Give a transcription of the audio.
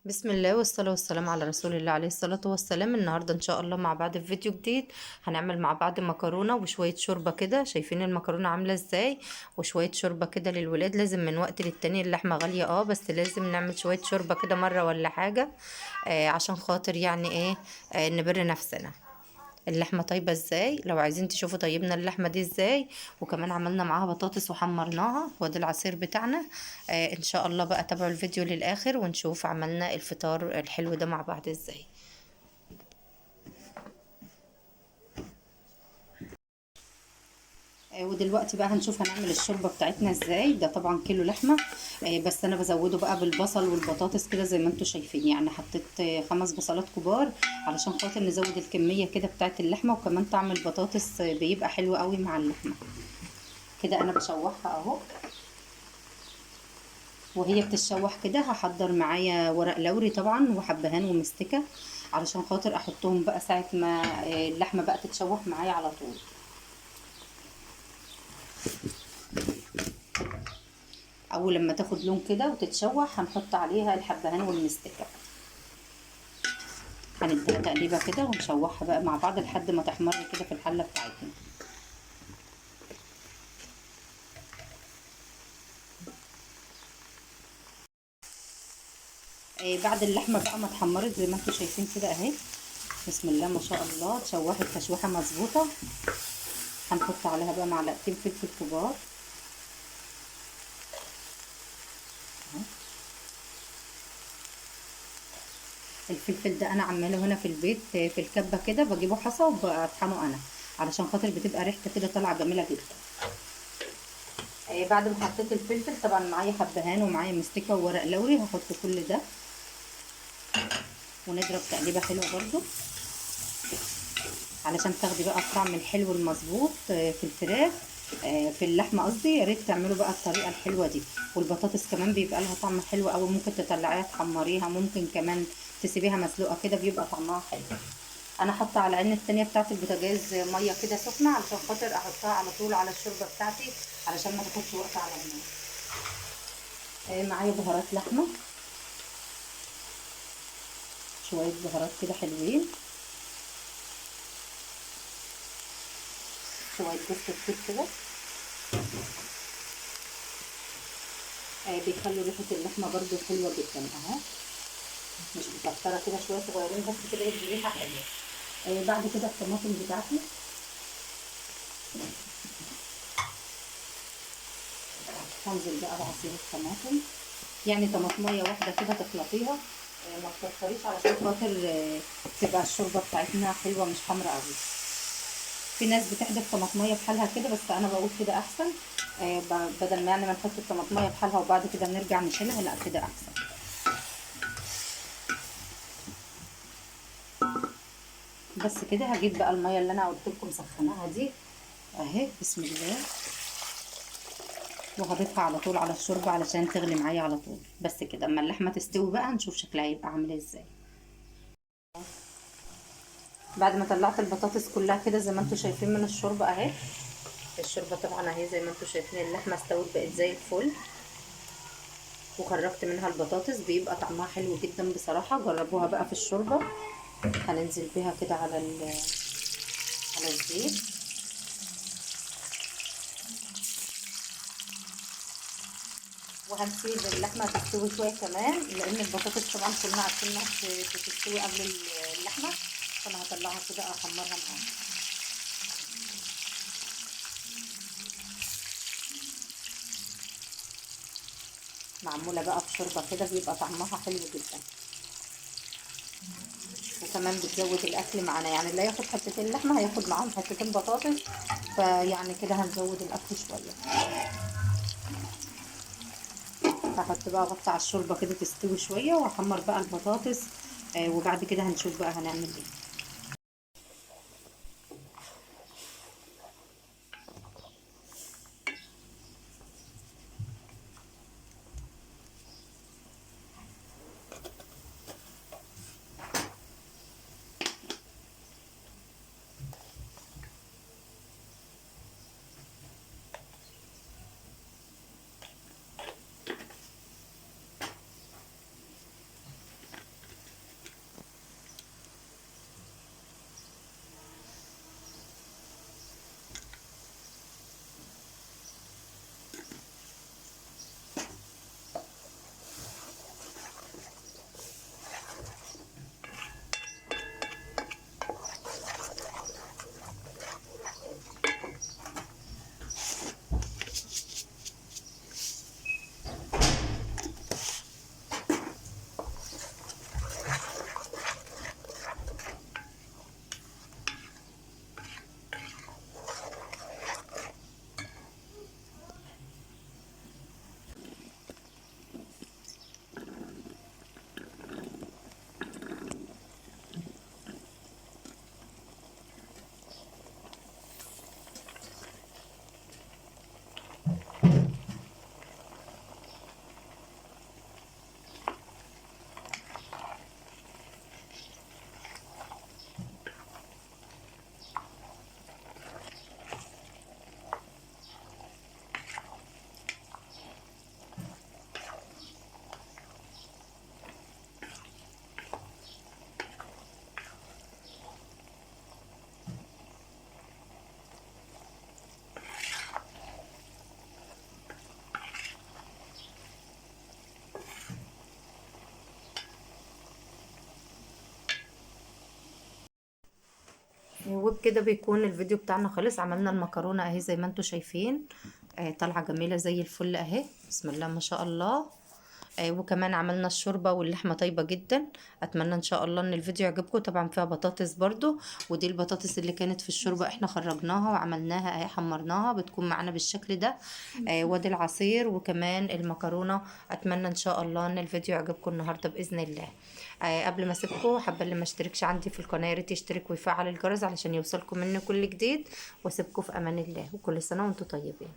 بسم الله والصلاة والسلام على رسول الله عليه الصلاة والسلام. النهاردة ان شاء الله مع بعض في فيديو جديد هنعمل مع بعض مكرونة وشوية شوربة كده. شايفين المكرونة عاملة ازاي؟ وشوية شوربة كده للولاد. لازم من وقت للتاني، اللحمة غالية بس لازم نعمل شوية شوربة كده مرة ولا حاجة. عشان خاطر يعني ايه، نبر نفسنا. اللحمة طيبة ازاي؟ لو عايزين تشوفوا طيبنا اللحمة دي ازاي. وكمان عملنا معاها بطاطس وحمرناها، وده العصير بتاعنا. ان شاء الله بقى تابعوا الفيديو للاخر ونشوف عملنا الفطار الحلو ده مع بعض ازاي. ودلوقتي بقى هنشوف هنعمل الشوربة بتاعتنا ازاي. ده طبعا كيلو لحمة. بس انا بزوده بقى بالبصل والبطاطس كده زي ما انتم شايفين. يعني حطيت 5 بصلات كبار علشان خاطر نزود الكمية كده بتاعت اللحمة، وكمان طعم البطاطس بيبقى حلو قوي مع اللحمة. كده انا بشوحها اهو. وهي بتتشوح كده هحضر معايا ورق لوري طبعا وحبهان ومستكة، علشان خاطر احطهم بقى ساعة ما اللحمة بقى تتشوح معايا على طول. اول لما تاخد لون كده وتتشوح هنحط عليها الحبهان والمستكة. هنديها تقليبة كده ونشوحها بقى مع بعض لحد ما تحمر كده في الحلة بتاعتنا. بعد اللحمة بقى ما اتحمرت زي ما انتم شايفين كده اهي، بسم الله ما شاء الله، اتشوحت تشويحة مظبوطة. هنحط عليها بقى معلقتين فلفل كبار. الفلفل ده انا عامله هنا في البيت في الكبه كده، بجيبه حصى وبطحنه انا، علشان خاطر بتبقى ريحته كده طالعه جميله جدا. بعد ما حطيت الفلفل طبعا معايا حبهان ومعايا مستكه وورق لوري، هحط كل ده ونضرب تقليبه حلوه برده علشان تاخدي بقى الطعم الحلو المظبوط في الفراخ، في اللحمه قصدي. يا ريت تعملوا بقى الطريقه الحلوه دي. والبطاطس كمان بيبقى لها طعم حلو قوي، ممكن تطلعيها تحمريها، ممكن كمان تسيبيها مسلوقه كده بيبقى طعمها حلو. انا حاطه على العين التانية بتاعه البوتاجاز ميه كده سخنه علشان خاطر احطها على طول على الشوربه بتاعتي، علشان ما تاخدش وقت على النار. معايا بهارات لحمه، شويه بهارات كده حلوين، شويه جوز الطيب كده. بيخلوا ريحه اللحمه برده حلوه جدا اهو، مش مكتره كده، شويه صغيرين بس كده يدي ريحه حلوه. بعد كده الطماطم بتاعتي، هنزل بقى بعصير الطماطم. يعني طماطميه واحده كده تخلطيها، ما تكتريش علشان خاطر تبقى الشوربه بتاعتنا حلوه مش حمرا قوي. في ناس بتحدف طماطميه بحالها كده، بس انا بقول كده احسن. بدل ما يعني ما نحط الطماطميه بحالها وبعد كده نرجع نشيلها، لا كده احسن. بس كده هجيب بقى الميه اللي انا قلت لكم سخناها دي اهي، بسم الله، وهضيفها على طول على الشوربه علشان تغلي معايا على طول. بس كده اما اللحمه تستوي بقى نشوف شكلها يبقى عامل ازاي. بعد ما طلعت البطاطس كلها كده زي ما انتم شايفين من الشوربه اهي، الشوربه طبعا اهي زي ما انتم شايفين اللحمه استوت بقت زي الفل، وخرجت منها البطاطس. بيبقى طعمها حلو جدا بصراحه، جربوها بقى في الشوربه. هننزل بيها كده على الزيت. وهنسيب اللحمه تستوي شويه كمان، لان البطاطس طبعا كلنا عارفينها بتستوي قبل اللحمه، فانا هطلعها كده احمرها معاها. معموله بقى بشوربه كده بيبقى طعمها حلو جدا، وكمان بتزود الاكل معانا. يعني اللي هياخد حتتين لحمه هياخد معاهم حتتين بطاطس، فيعني كده هنزود الاكل شويه. هحط بقى اغطي على الشوربه كده تستوي شويه، واحمر بقى البطاطس. وبعد كده هنشوف بقى هنعمل ايه. وبكده بيكون الفيديو بتاعنا خلص. عملنا المكرونة اهي زي ما انتوا شايفين، طالعة جميلة زي الفل اهي، بسم الله ما شاء الله. وكمان عملنا الشوربة واللحمة طيبة جدا. اتمنى ان شاء الله ان الفيديو يعجبكم. طبعا فيها بطاطس برضو، ودي البطاطس اللي كانت في الشوربة احنا خرجناها وعملناها اهي، حمرناها بتكون معانا بالشكل ده. وادي العصير وكمان المكرونة. اتمنى ان شاء الله ان الفيديو يعجبكم النهاردة باذن الله. قبل ما اسيبكم، حابه اللي ما اشتركش عندي في القناه يا ريت يشترك ويفعل الجرس علشان يوصلكم مني كل جديد. واسيبكم في امان الله، وكل سنه وانتم طيبين.